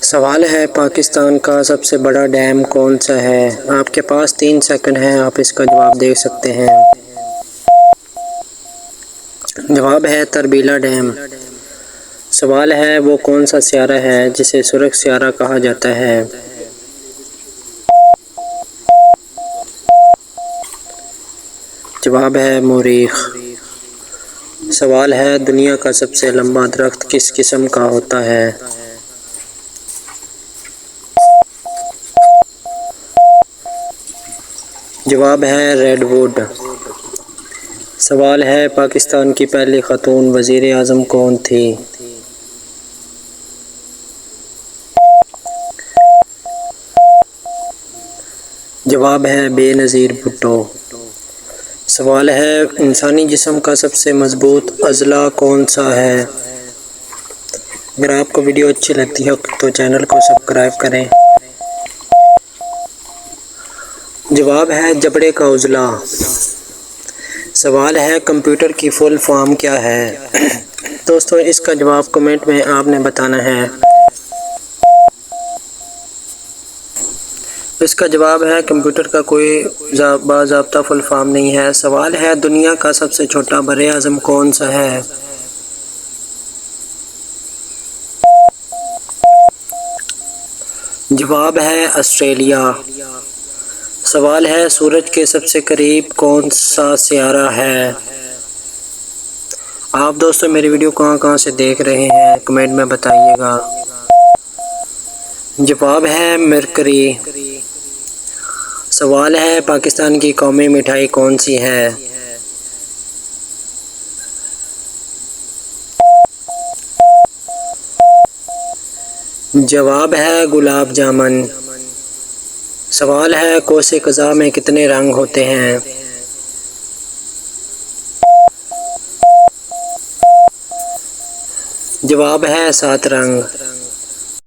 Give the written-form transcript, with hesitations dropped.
सवाल है पाकिस्तान का सबसे बड़ा डैम कौन सा है। आपके पास 3 सेकंड हैं, आप इसका जवाब दे सकते हैं। जवाब है तरबीला डैम। सवाल है वो कौन सा सियारा है जिसे सुर्ख सियारा कहा जाता है। जवाब है मरीख। सवाल है दुनिया का सबसे लंबा दरख्त किस किस्म का होता है। जवाब है रेडवुड। सवाल है पाकिस्तान की पहली खातून वज़ीर आज़म कौन थी। जवाब है बेनज़ीर भुट्टो। सवाल है इंसानी जिस्म का सबसे मज़बूत अज़ला कौन सा है। अगर आपको वीडियो अच्छी लगती है तो चैनल को सब्सक्राइब करें। जवाब है जबड़े का उज़ला। सवाल है कंप्यूटर की फुल फॉर्म क्या है। दोस्तों इसका जवाब कमेंट में आपने बताना है। इसका जवाब है कंप्यूटर का कोई बाज़ाब्ता फुल फॉर्म नहीं है। सवाल है दुनिया का सबसे छोटा बरे आज़म कौन सा है। जवाब है ऑस्ट्रेलिया। सवाल है सूरज के सबसे करीब कौन सा सियारा है। आप दोस्तों मेरी वीडियो कहाँ से देख रहे हैं कमेंट में बताइएगा। जवाब है मरकरी। सवाल है पाकिस्तान की कौमी मिठाई कौन सी है। जवाब है गुलाब जामुन। सवाल है कौसे क़ज़ा में कितने रंग होते हैं। जवाब है 7 रंग।